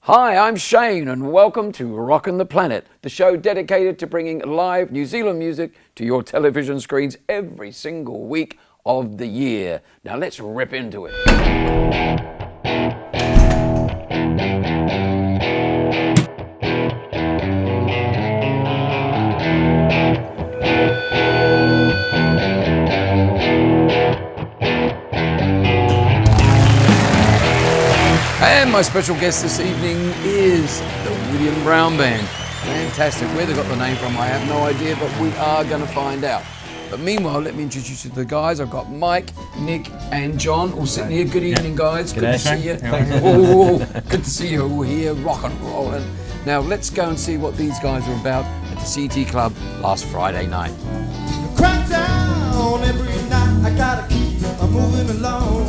Hi, I'm Shane, and welcome to Rockin' the Planet, the show dedicated to bringing live New Zealand music to your television screens every single week of the year. Now let's rip into it. And my special guest this evening is the William Brown Band. Fantastic. Where they got the name from, I have no idea, but we are going to find out. But meanwhile, let me introduce you to the guys. I've got Mike, Nick, and John all sitting here. Good evening, guys. Good to see you. Oh, good to see you all here, rock and rolling. Now, let's go and see what these guys are about at the CT Club last Friday night. Crack down every night, I gotta keep moving along.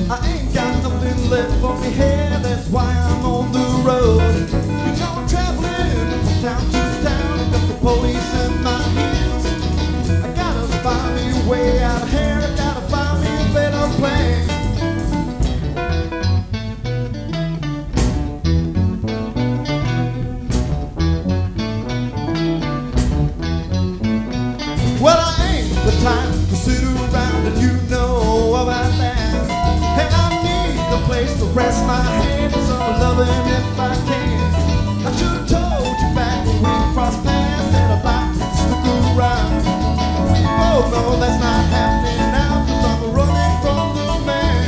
I ain't got nothing left for me here, that's why I'm on the road. You know I'm traveling from town to town, got the police in my heels. I gotta find me a way out of here, I gotta find me a better plan. Well, I ain't the time to sit around and you know about that. And I need a place to rest my head, some loving if I can. I should have told you back when we crossed paths that I'd like to stick around. We both know that's not happening now, 'cause I'm running from the man.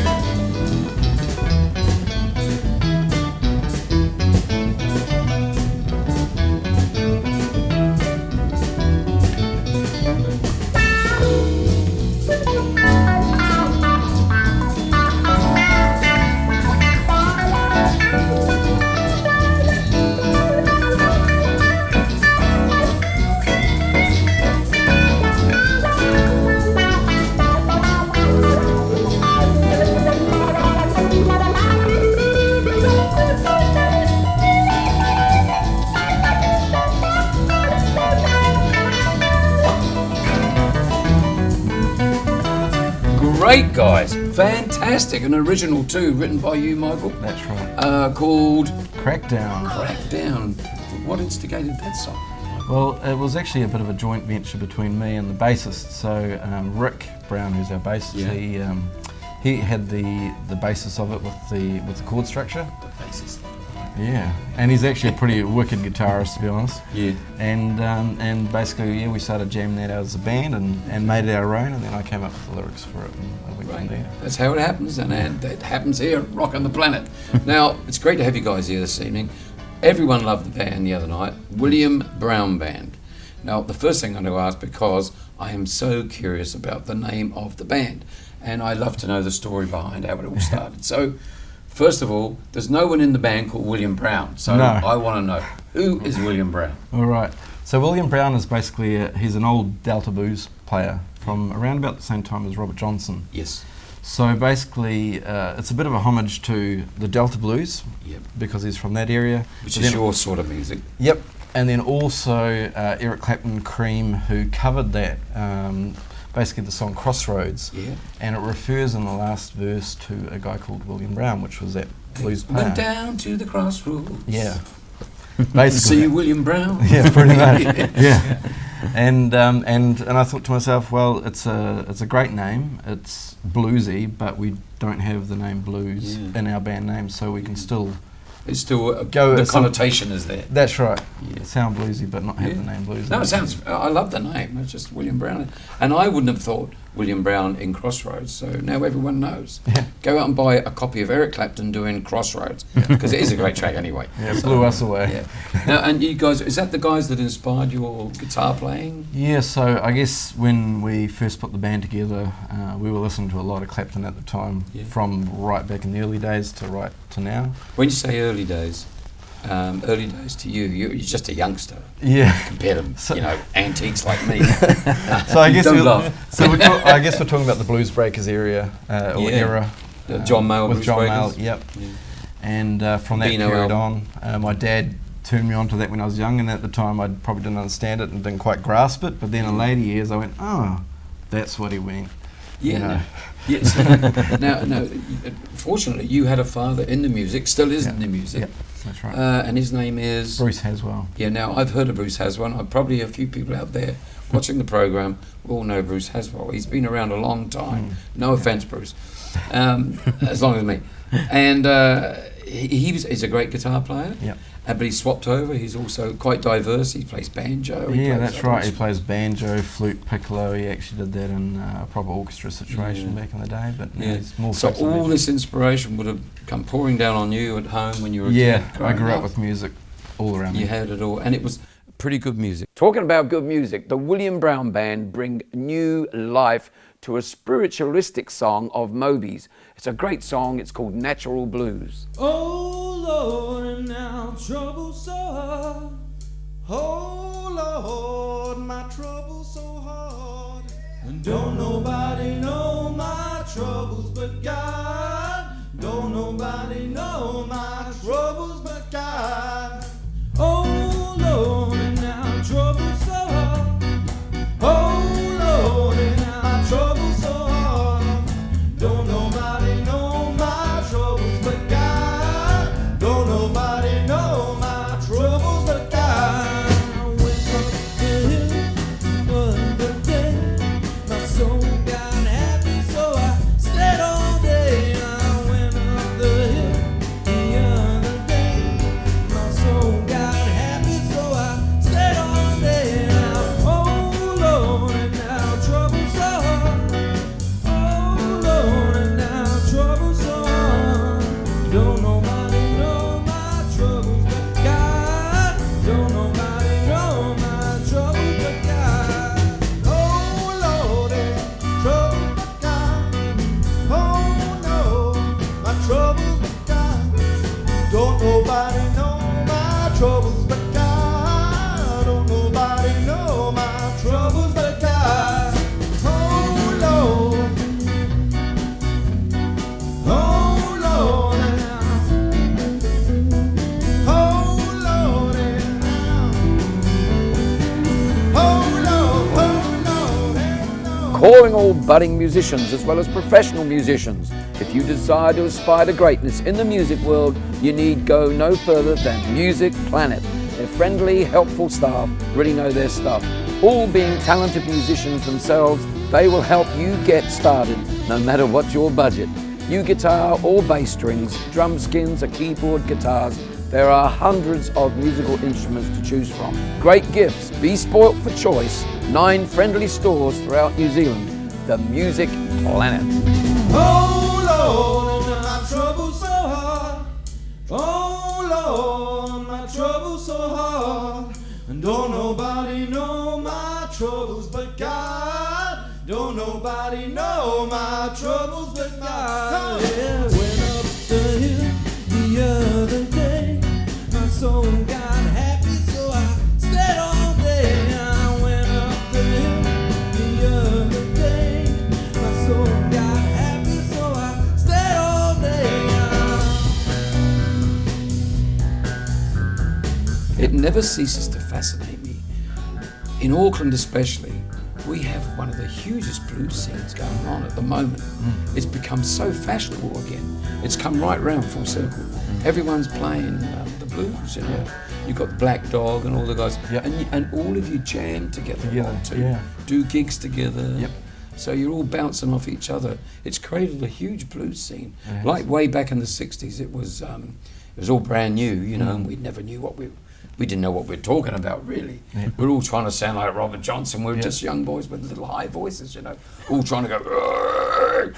Great guys, fantastic, an original too, written by you, Michael. That's right. Called Crackdown. Crackdown. What instigated that song? Well, it was actually a bit of a joint venture between me and the bassist. So Rick Brown, who's our bassist, he had the basis of it with the chord structure. Bassist. Yeah, and he's actually a pretty wicked guitarist, to be honest. Yeah. And basically, we started jamming that out as a band and made it our own, and then I came up with the lyrics for it, and I went from there. That's how it happens, and that happens here at Rockin' the Planet. Now, it's great to have you guys here this evening. Everyone loved the band the other night, William Brown Band. Now, the first thing I'm going to ask, because I am so curious about the name of the band, and I love to know the story behind how it all started. So, first of all, there's no one in the band called William Brown, so No. I want to know, who is William Brown? All right. So William Brown is basically he's an old Delta blues player from around about the same time as Robert Johnson. Yes. So basically, it's a bit of a homage to the Delta blues, Yep. because he's from that area. Which But is then- your sort of music. Yep. And then also Eric Clapton Cream, who covered that, basically the song Crossroads. Yeah. And it refers in the last verse to a guy called William Brown, which was that blues player. Went down to the crossroads. Yeah. See Basically. William Brown. Yeah, pretty much. Yeah. And I thought to myself, well, it's a great name. It's bluesy, but we don't have the name blues in our band name, so we can still. It's still Go the with some- connotation is there. That's right. Yeah. Sound bluesy, but not have Yeah. the name blues. No, in it sounds. I love the name. It's just William Brown, and I wouldn't have thought William Brown in Crossroads. So now everyone knows. Yeah. Go out and buy a copy of Eric Clapton doing Crossroads, because it is a great track anyway. Yeah, it blew us away. Yeah. Now, and you guys, is that the guys that inspired your guitar playing? Yeah, so I guess when we first put the band together, we were listening to a lot of Clapton at the time, Yeah. from right back in the early days to right to now. When you say early days to you, you're just a youngster Yeah. compared to So- antiques like me. So I guess Don't laugh. I guess we're talking about the Blues Breakers area or Yeah. era. John Mayall with Blues John Breakers. Mayall, yep. Yeah. And from that Beano period album. on, my dad turned me on to that when I was young, and at the time I probably didn't understand it and didn't quite grasp it. But then in later years, I went, oh, that's what he meant. Yeah. You know. No. Yes. Now, fortunately, you had a father in the music, still is in the music. Yep, that's right. And his name is Bruce Haswell. Yeah. Now I've heard of Bruce Haswell. Probably a few people out there watching the program will know Bruce Haswell. He's been around a long time. No offense, Bruce. As long as me. And he's a great guitar player. Yep. But he swapped over. He's also quite diverse. He plays banjo. Yeah, that's right. He plays banjo, flute, piccolo. He actually did that in a proper orchestra situation back in the day. But now he's more so flexible. all this inspiration would have come pouring down on you at home when you were a kid. Yeah, I grew growing up with music all around me. You had it all, and it was pretty good music. Talking about good music, the William Brown Band bring new life to a spiritualistic song of Moby's. It's a great song. It's called Natural Blues. Oh Lord, and now trouble so hard. Oh Lord, my trouble so hard. And don't nobody know my troubles but God. Don't nobody know my troubles but God. Oh Lord, and now trouble so hard. Oh Lord, and now trouble so hard. Don't nobody know my troubles but God. Don't nobody know my troubles but God. I went up the hill one good day. My soul got happy, so I stayed all day. I went up the hill the other day. My soul got happy, so I stayed all day. Now, oh Lord, and now trouble so hard. Oh Lord, and now trouble so hard. Don't nobody know my troubles but God. Don't nobody know my troubles but God. Oh Lord, troubles but God. Oh no, my troubles but God. Don't nobody know my troubles but God. Don't nobody know my troubles but God. Oh Lord. Oh Lord, oh Lord, oh Lord. Calling all budding musicians as well as professional musicians. If you desire to aspire to greatness in the music world, you need go no further than Music Planet. Their friendly, helpful staff really know their stuff. All being talented musicians themselves, they will help you get started no matter what your budget. You guitar or bass strings, drum skins or keyboard guitars, there are hundreds of musical instruments to choose from. Great gifts, be spoilt for choice. 9 friendly stores throughout New Zealand. The Music Planet. Oh Lord, my trouble so hard. Oh Lord, my trouble so hard. And don't nobody know my troubles but God. Don't nobody know my troubles but God. Yeah, went up the hill the other day. My soul got happy, so I stayed all day. I went up the hill the other day. My soul got happy, so I stayed all day. It never ceases to fascinate me. In Auckland especially, we have one of the hugest blues scenes going on at the moment. It's become so fashionable again. It's come right round full circle. Everyone's playing the blues, you know. You've got Black Dog and all the guys, Yep. and all of you jam together, Together, to yeah. do gigs together. Yep. So you're all bouncing off each other. It's created a huge blues scene. It has. Like way back in the 60s, it was all brand new, you know, and we never knew we didn't know what we were talking about, really. Yeah. We're all trying to sound like Robert Johnson. We're Yeah. just young boys with little high voices, you know, all trying to go.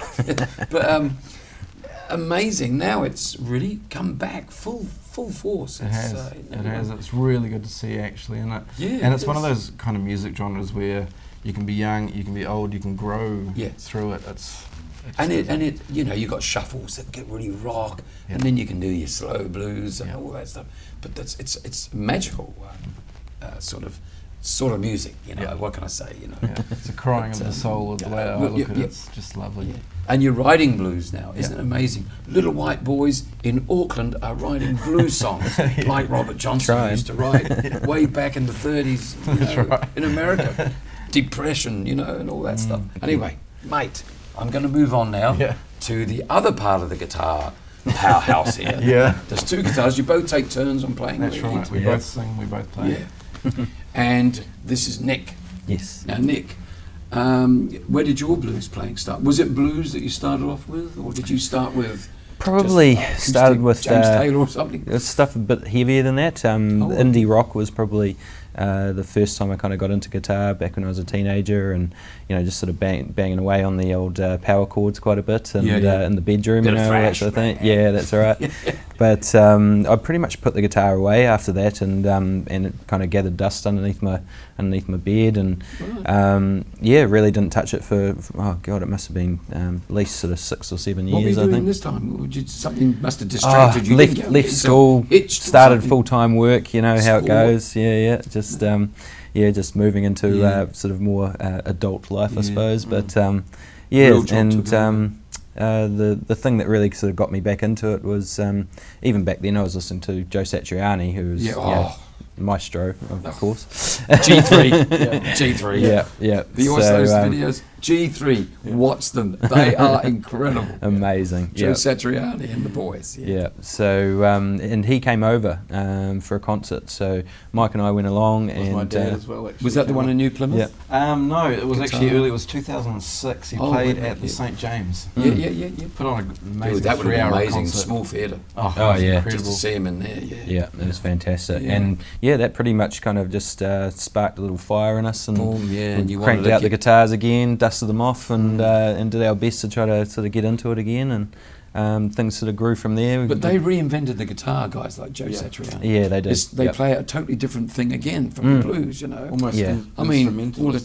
But amazing. Now it's really come back full force. It has. It has. It's really good to see, actually, and it's one of those kind of music genres where you can be young, you can be old, you can grow through it. And it, you know, you got shuffles that get really rock, and then you can do your slow blues and all that stuff. But it's magical sort of music, you know. What can I say, you know? Yeah. It's a crying of the soul. The way I look at it, it's just lovely. Yeah. And you're writing blues now, isn't it amazing? Little white boys in Auckland are writing blues songs like Robert Johnson used to write way back in the 30s, you know, in America. Depression, you know, and all that stuff. Anyway, mate, I'm going to move on now Yeah. to the other part of the guitar powerhouse here. Yeah. There's two guitars. You both take turns on playing. That's the lead. right. We both sing, we both play. Yeah. And this is Nick. Yes. Now, Nick, where did your blues playing start? Was it blues that you started off with, or did you start with? Probably just started with James Taylor or something. stuff a bit heavier than that. Indie rock was probably the first time I kind of got into guitar back when I was a teenager, and just sort of banging away on the old power chords quite a bit, and in the bedroom, Bit of that thrash, sort of thing. man. Yeah, that's all right. But I pretty much put the guitar away after that, and it kind of gathered dust underneath my bed, and really didn't touch it for it must have been at least sort of 6 or 7 years. What were you I doing think. this time? Something must have distracted you. Left Didn't you? school, Hitched or started something? full-time work. You know how it School. goes. Just moving into sort of more adult life, I suppose. But Real job and to the thing that really sort of got me back into it was even back then I was listening to Joe Satriani, who was maestro, of course. G3. G3. Yeah. Do you watch those videos? G3. Watch them. They are incredible. Amazing. Joe Satriani and the boys. Yeah. So and he came over for a concert. So Mike and I went along, It was and my dad as well, actually. Was that the one in New Plymouth? Yeah. No, it was Guitar. actually early. It was 2006. He played at the St James. Yeah. Put on an amazing Dude, that would have been 3-hour amazing. concert. Small theatre. Oh, Oh, it was yeah. incredible. Just to see him in there. Yeah, it was fantastic, Yeah. and that pretty much kind of just sparked a little fire in us, and Boom, yeah, and we you cranked wanted to out the get- guitars again, dusted them off, and did our best to try to sort of get into it again, and things sort of grew from there. But they reinvented the guitar, guys like Joe Satriani. Yeah, they did. They Yep. play a totally different thing again from the blues, Almost Yeah. I mean, instrumental. all the,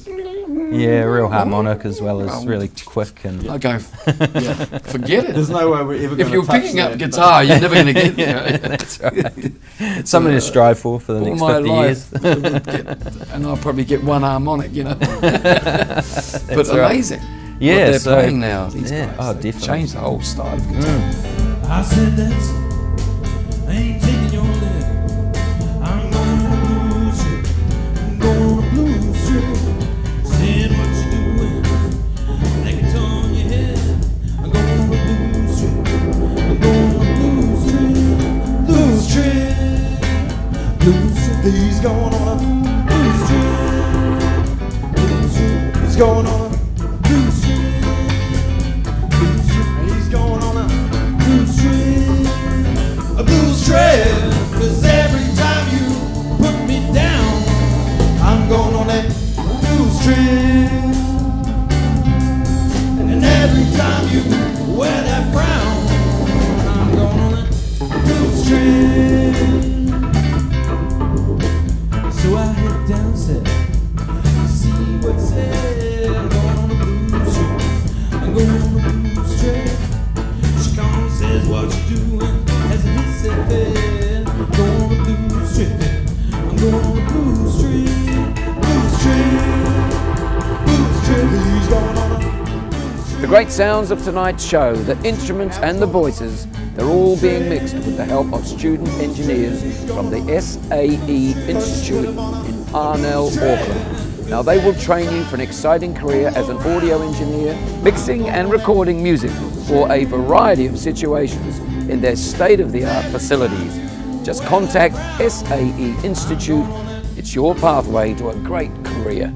Yeah, real harmonic as well as Well, really quick, and I go, forget it. There's no way we're ever going If to you're touch picking that. up guitar, you're never going to get there. that's right. It's something to strive for the All next my 50 years. life, and I'll probably get one harmonic, But right. amazing. Yeah, what they're so- playing now. These yeah, guys, oh, they've definitely. changed the whole style of guitar. I said that's it. I ain't taking your leg. I'm going on a blues trip. I'm going on a blues trip. Saying what you doing, like it's on your head. I'm going on a blues trip. I'm going on a blues trip. Blues trip. Blues trip. He's going on a blues trip. Blues trip. He's going on a blues trip. Blues trip. He's going on a blues trip. A blues trip. 'Cause every time you put me down, I'm going on that blues trip. And every time you wear that frown, I'm going on that blues trip. So I head downstairs to see what's there. I'm going on a blues trip. I'm going on a blues trip. She comes and says, what you doing? As a hit said fair. I'm going on a blues trip. I'm going on a blues trip. Blues trip. Blues trip. He's going on a blues trip. The great sounds of tonight's show, the instruments and the voices, they're all being mixed with the help of student engineers from the SAE Institute in Parnell, Auckland. Now they will train you for an exciting career as an audio engineer, mixing and recording music for a variety of situations in their state-of-the-art facilities. Just contact SAE Institute. It's your pathway to a great career.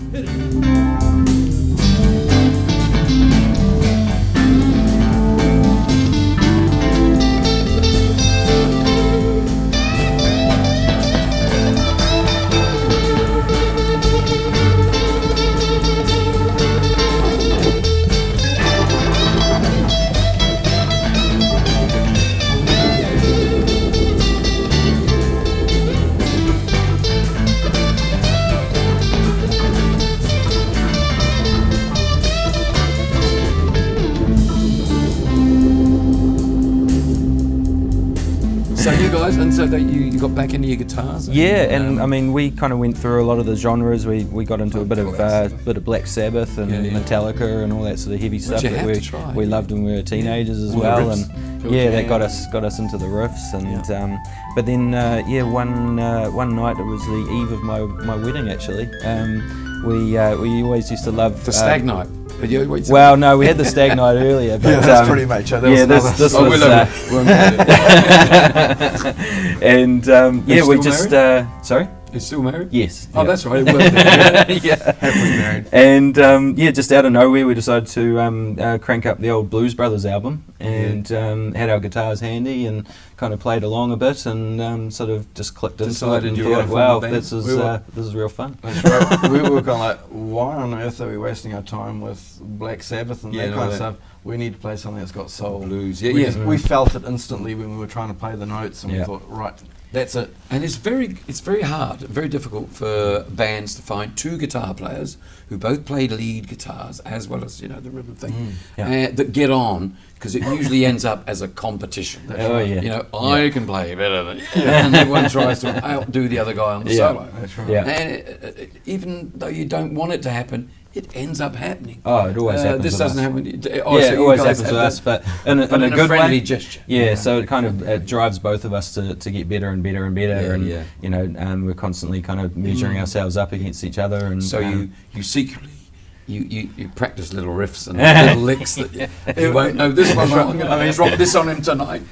So you guys, and so that you got back into your guitars? Yeah, and I mean, we kind of went through a lot of the genres. We got into a bit of Black Sabbath and Metallica and all that sort of heavy stuff you that have to try, we loved when we were teenagers as All the well. riffs. And that got us into the riffs. And but then one night, it was the eve of my wedding actually. We always used to love The stag night. But yeah, wait, Well, no, we had the stag night earlier. But, Yeah, that's pretty macho. That yeah, was this oh, was. And yeah, we still just. Sorry. You're still married? Yes. Oh, yeah. that's right. It was. Yeah. happily married. And yeah, just out of nowhere, we decided to crank up the old Blues Brothers album, and had our guitars handy and kind of played along a bit, and sort of just clicked into it Decided and you were thought, gonna wow, form a band. this is real fun. That's right. We were kind of like, why on earth are we wasting our time with Black Sabbath and Yeah, that no, kind of that- stuff? We need to play something that's got soul. Blues. Yeah, we, yeah. we felt it instantly when we were trying to play the notes, and Yeah. we thought, right, that's it. And it's very hard, very difficult for bands to find two guitar players who both play lead guitars as well as, you know, the rhythm thing, that get on, because it usually ends up as a competition. Oh, yeah. You know, I can play better than you, and everyone tries to outdo the other guy on the Yeah. solo. That's right. Yeah. And even though you don't want it to happen, it ends up happening. Oh, it always happens. This with doesn't us. happen. Yeah, So it you always guys happens with have us, but in a in a good friendly way. gesture. Yeah, so it kind of drives both of us to get better and better and better, Yeah, and yeah. you know, we're constantly kind of measuring ourselves up against each other, and So you secretly you practice little riffs and little licks that you won't know this one. I'm going to drop this on him tonight.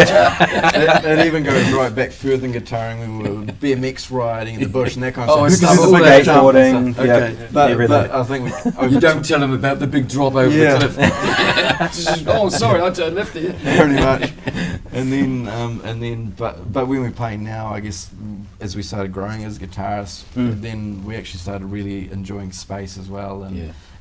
It even goes right back further than guitaring when we were BMX riding in the bush and that kind of Oh, stuff. it's Who all can do the that. big jump and Skateboarding, stuff? yeah, Okay, but everything. I think we You don't tell him about the big drop over Yeah. the cliff. Oh, sorry, I turned left here. pretty much. And then, but when we're playing now, I guess as we started growing as guitarists, then we actually started really enjoying space as well,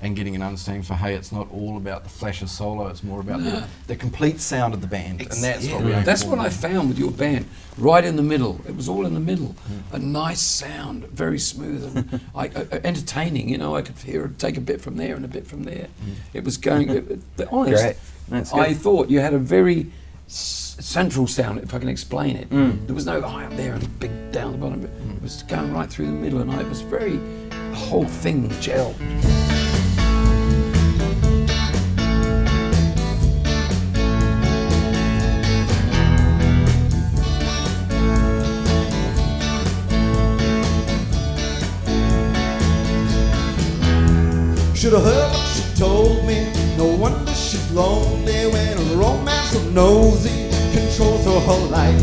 and getting an understanding for, hey, it's not all about the flash of solo, it's more about the complete sound of the band, and that's what we aim That's for what now. I found with your band, right in the middle. It was all in the middle. A nice sound, very smooth and entertaining. You know, I could hear it, take a bit from there and a bit from there. It was going. Honest. Great. That's I good. thought you had a very central sound, if I can explain it. There was no high up there and big down the bottom. It was going right through the middle, and it was very. The whole thing gelled. Should've heard what she told me. No wonder she's lonely when a romance so nosy controls her whole life.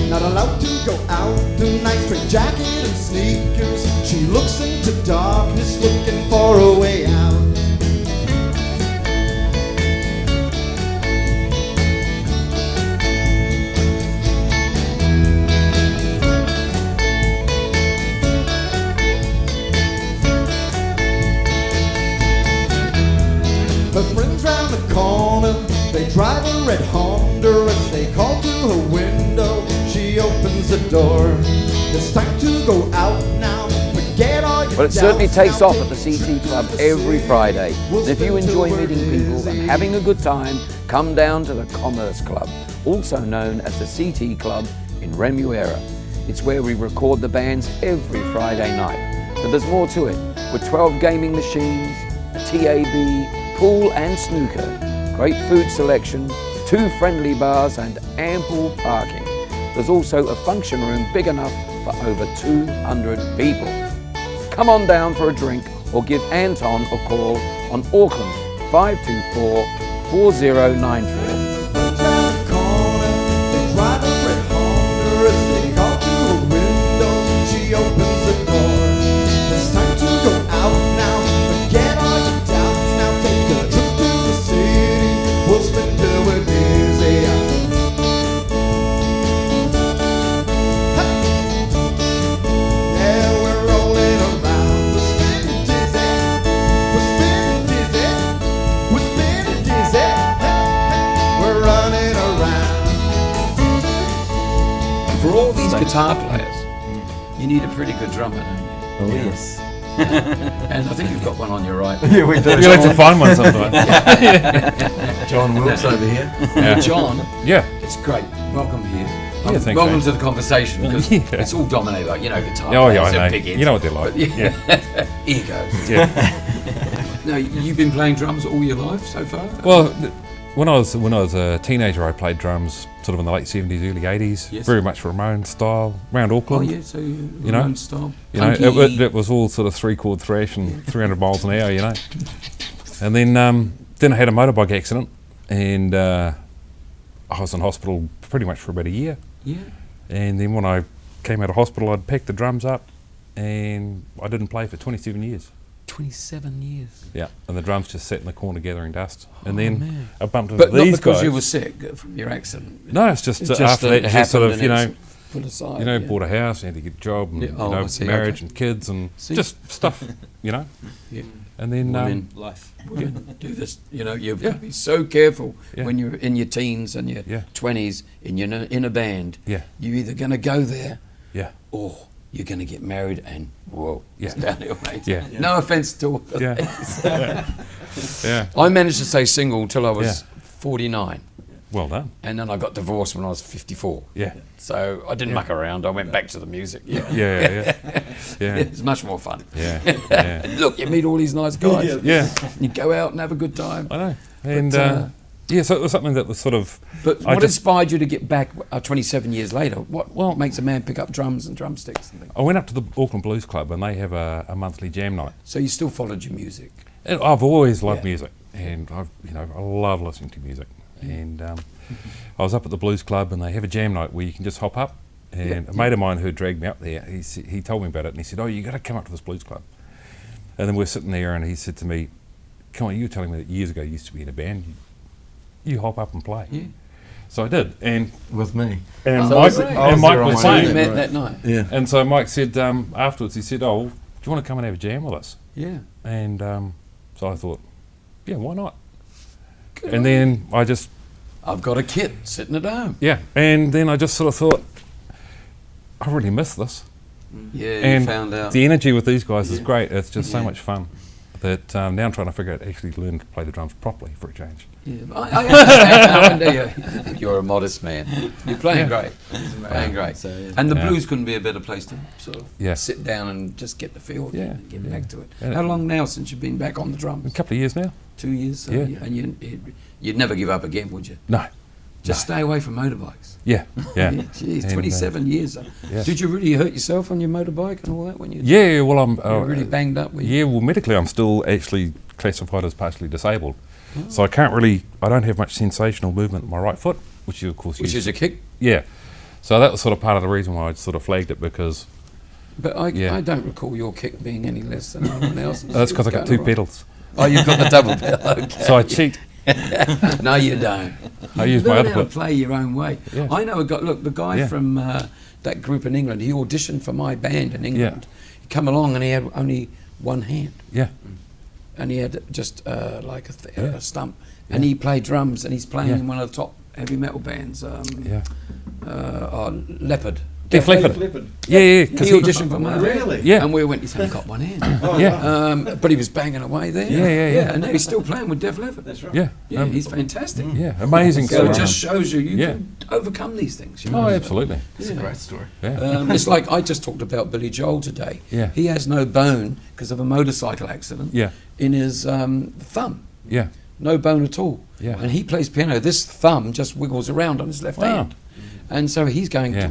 Not allowed to go out tonight, straight jacket and sneakers. She looks into darkness looking for a way out. Her friends round the corner, they drive a red Honda. As they call to her window, she opens the door. It's time to go out now, forget all your Well, it certainly doubts takes now, off at the take a CT trip Club to the every city. Friday. We'll And if you spin till enjoy we're meeting people and dizzy. having a good time, come down to the Commerce Club, also known as the CT Club in Remuera. It's where we record the bands every Friday night. But there's more to it, with 12 gaming machines, a TAB, pool and snooker, great food selection, 2 friendly bars and ample parking. There's also a function room big enough for over 200 people. Come on down for a drink or give Anton a call on Auckland 524 4094. Friends round the corner, they drive a red Honda. As they call to her window, she opens the door. It's time to go out now, forget all your doubts now, take a trip to the city. We'll spin till we're dizzy. Yeah, we're rolling around, we're spinning dizzy, we're spinning dizzy, we're spinning dizzy, we're running around. For all these guitar players, you need a pretty good drummer, don't you? Oh yes. And I think you've got one on your right. Yeah, we do. You like to find one sometimes. John Wilkes over here. Yeah. John, Yeah. it's great. Welcome here. thanks, Welcome mate. to the conversation, because Yeah. it's all dominated by, you know, guitar Oh, yeah, players, I they're know. big heads. You know what they're like. But, Yeah. Egos. Yeah. Now, you've been playing drums all your life so far? Well, when I was a teenager, I played drums sort of in the late 70s, early 80s, Yes. very much Ramon style, round Oh Auckland. yeah, so you know, know, style. You know, Punky. it was all sort of 3-chord thrash and 300 miles an hour, you know. And then I had a motorbike accident, and I was in hospital pretty much for about a year. Yeah. And then when I came out of hospital, I'd packed the drums up, and I didn't play for 27 years. 27 years. Yeah, and the drums just sat in the corner gathering dust. And Oh, then man. I bumped into But not these because guys. you were sick from your accident. No, it's just, after that, it just sort of, happened you and know, it's put aside. you know, yeah. bought a house, had to get a job, and Yeah, oh, you know, I see, marriage okay. and kids and See? just stuff, you know. Yeah. And then Women, Life. women do this. You know, you've Yeah. got to be so careful Yeah. when you're in your teens and your Yeah. 20s in a band. Yeah. You're either going to go there yeah, or you're going to get married and whoa, Yeah. it's downhill, mate. Yeah. No offense to all the Yeah. ladies. yeah. I managed to stay single until I was Yeah. 49, Well done. and then I got divorced when I was 54. Yeah, So I didn't muck around. I went back to the music. Yeah. yeah, yeah, It's much more fun. yeah, yeah, Look, you meet all these nice guys. yeah. You go out and have a good time. I know. And But, yeah, so it was something that was sort of. But I what just- inspired you to get back 27 years later? What makes a man pick up drums and drumsticks and things? I went up to the Auckland Blues Club, and they have a monthly jam night. So you still followed your music? And I've always loved Yeah. music, and I love listening to music. And I was up at the Blues Club, and they have a jam night where you can just hop up. And a mate of mine who dragged me up there, he told me about it, and he said, "Oh, you got to come up to this Blues Club." And then we're sitting there, and he said to me, "Come on, you were telling me that years ago you used to be in a band. You hop up and play." Yeah. So I did, and with me. and Oh, Mike, great. and Mike was So you saying, met that night? Yeah. and so Mike said afterwards, he said, "Oh, do you want to come and have a jam with us?" Yeah. And so I thought, yeah, why not? And then I've got a kit sitting at home. and then I just sort of thought, I really miss this. Yeah, And you found out. the energy with these guys is Yeah. great. It's just so Yeah. much fun that now I'm trying to figure out actually learn to play the drums properly for a change. Yeah, I understand. No, you're a modest man. You're playing great. Playing great. So, yeah. And the Yeah. blues couldn't be a better place to sort of Yeah. sit down and just get the feel Yeah. and get back to it. Yeah. How long now since you've been back on the A drums? couple of years now? 2 years? So, Yeah. And you'd never give up again, would you? No. Just stay away from motorbikes. Yeah, yeah. Jeez, And, 27 years. yeah. Did you really hurt yourself on your motorbike and all that when you Yeah, well, I'm were really banged up? Were you? yeah, well, medically, I'm still actually classified as partially disabled, so I don't have much sensational movement in my right foot, which you of course Which use. is a kick. Yeah, so that was sort of part of the reason why I sort of flagged it, because But I Yeah. don't recall your kick being any less than anyone else's. that's because I got two pedals, Oh, you've got the double pedal. Okay. so I cheat. No, you don't. I use my Learn other how to foot. play your own way. Yeah. I know a guy. Look, the guy Yeah. from that group in England. He auditioned for my band in England. He come along and he had only one hand, Yeah, and he had just like Yeah. a stump, and he played drums, and he's playing Yeah. in one of the top heavy metal bands. yeah. Leopard. Def Leppard. Yeah, yeah. Because He auditioned for my band. Really? Yeah. And we went. He's only got one hand. Yeah, But he was banging away there. Yeah. And now he's still playing with Def Leppard. That's right. yeah, Yeah, he's fantastic. yeah. Amazing. So story. it just shows you Yeah. can overcome these things. You know? Oh, absolutely. It's a great story. Yeah. It's like I just talked about Billy Joel today. Yeah. He has no bone because of a motorcycle accident Yeah. in his thumb. Yeah. No bone at all. Yeah. And he plays piano. This thumb just wiggles around on his left Wow. hand. And so he's going, Yeah.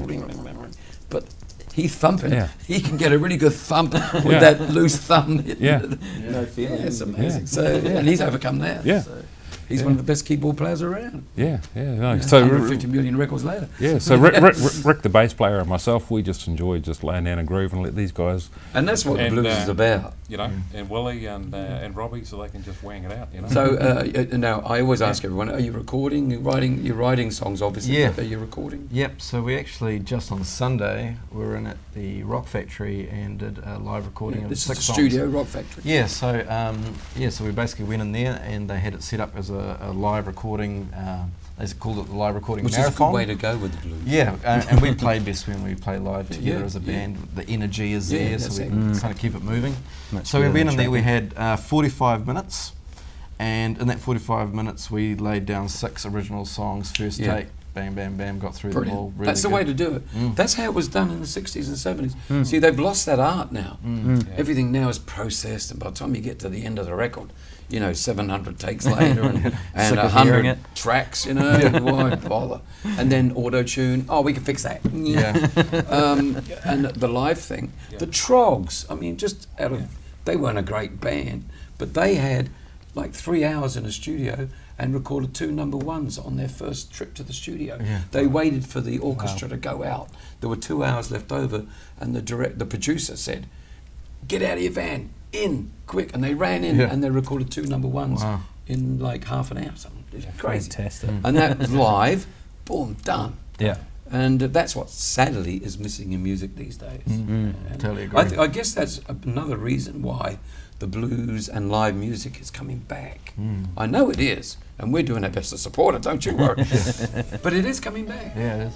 but he's thumping. Yeah. He can get a really good thump with Yeah. that loose thumb. Yeah. No feeling. It's amazing. Yeah. So, and he's overcome that. Yeah. So he's one of the best keyboard players around. Yeah. No. You know, So 150 million records later. yeah. So Rick, the bass player, and myself, we just enjoy just laying down and groove and let these guys, And that's what And, the blues is about. you know, and Willie and Robbie, so they can just wang it out, you know. So now I always ask everyone: are you recording? You're writing songs, obviously. Yeah. But are you recording? Yep, so we actually just on Sunday we were in at the Rock Factory and did a live recording of This is 6 the songs. studio Rock Factory. Yeah, so we basically went in there and they had it set up as a live recording. They called it the live recording Which is a marathon. good way to go with the blues. Yeah, and we play best when we play live together Yeah, as a yeah. band. The energy is Yeah, there, that's so we it. kind of keep it moving. Much So we better went than in there. We tracking. had 45 minutes, and in that 45 minutes we laid down 6 original songs first Yeah. take, bam, bam, bam, got through them Brilliant. all. Really That's the good. way to do it. That's how it was done in the 60s and 70s. See, they've lost that art now. Everything now is processed, and by the time you get to the end of the record, 700 takes later and Sick of hearing 100 it. tracks, why bother? And then auto-tune, we can fix that. Yeah. And the live thing, the Trogs, they weren't a great band, but they had like 3 hours in a studio and recorded 2 number ones on their first trip to the studio. Yeah. They waited for the orchestra to go out. There were 2 hours left over, and the producer said, "Get out of your van, in, quick." And they ran in and they recorded 2 number ones in like half an hour. Something. It was crazy. Fantastic. And that was live, boom, done. Yeah. And that's what sadly is missing in music these days. And Totally agree. I guess that's another reason why the blues and live music is coming back. I know it is, and we're doing our best to support it, don't you worry. But it is coming back. Yeah, it is.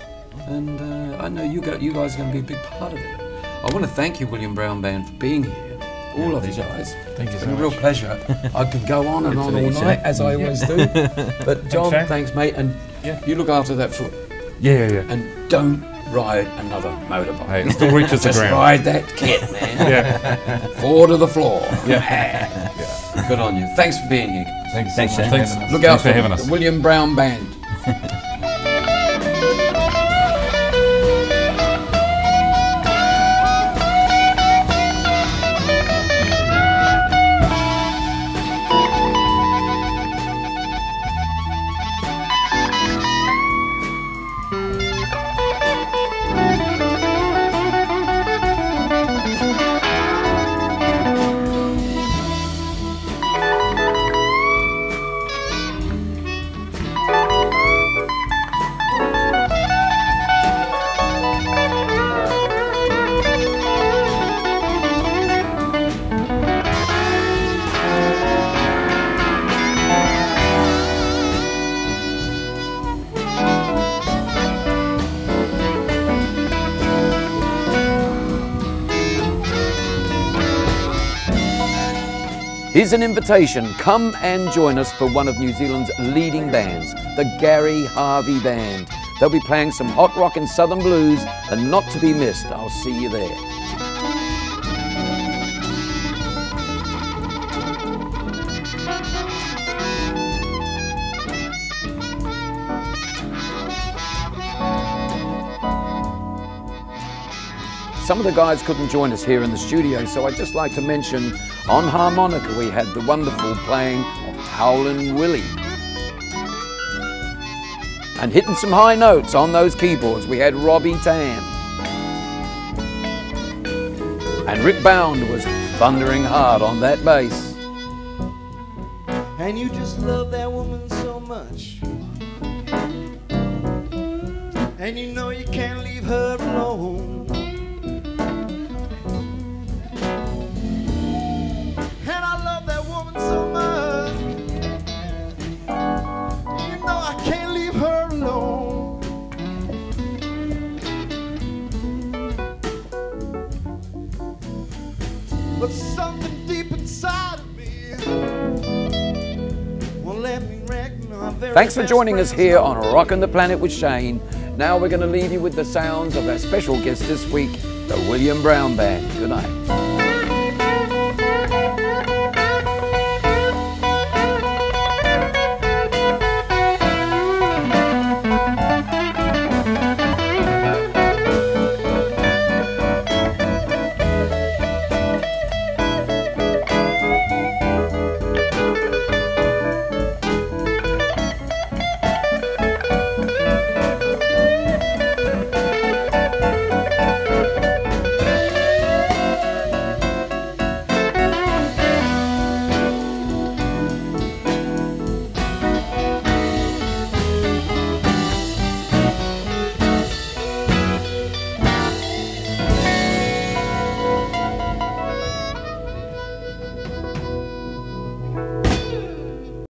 And I know you guys are going to be a big part of it. I want to thank you, William Brown Band, for being here. All of you guys. Thank you It's so been a real much. pleasure. I could go on and on all night, as I always do. But John, Shane. thanks, mate. And you look after that foot. Yeah. And don't ride another motorbike. Hey, it still reaches the Just ground. ride that kit, man. Yeah. Forward to the floor. Yeah. Good on you. Thanks for being here. Thanks, Thanks, so much. Shane. Thanks. Look out Thanks for having us. the William Brown Band. Here's an invitation. Come and join us for one of New Zealand's leading bands, the Gary Harvey Band. They'll be playing some hot rock and southern blues, and not to be missed. I'll see you there. Some of the guys couldn't join us here in the studio, so I'd just like to mention on harmonica we had the wonderful playing of Howlin' Willie. And hitting some high notes on those keyboards we had Robbie Tam. And Rick Bound was thundering hard on that bass. And you just love that woman so much, and you know you can't leave her alone. And I love that woman so much, you know I can't leave her alone. But something deep inside of me won't let me reckon our very Thanks for best joining us friends here are on Rockin' the Planet with Shane. Now we're going to leave you with the sounds of our special guest this week, the William Brown Band. Good night.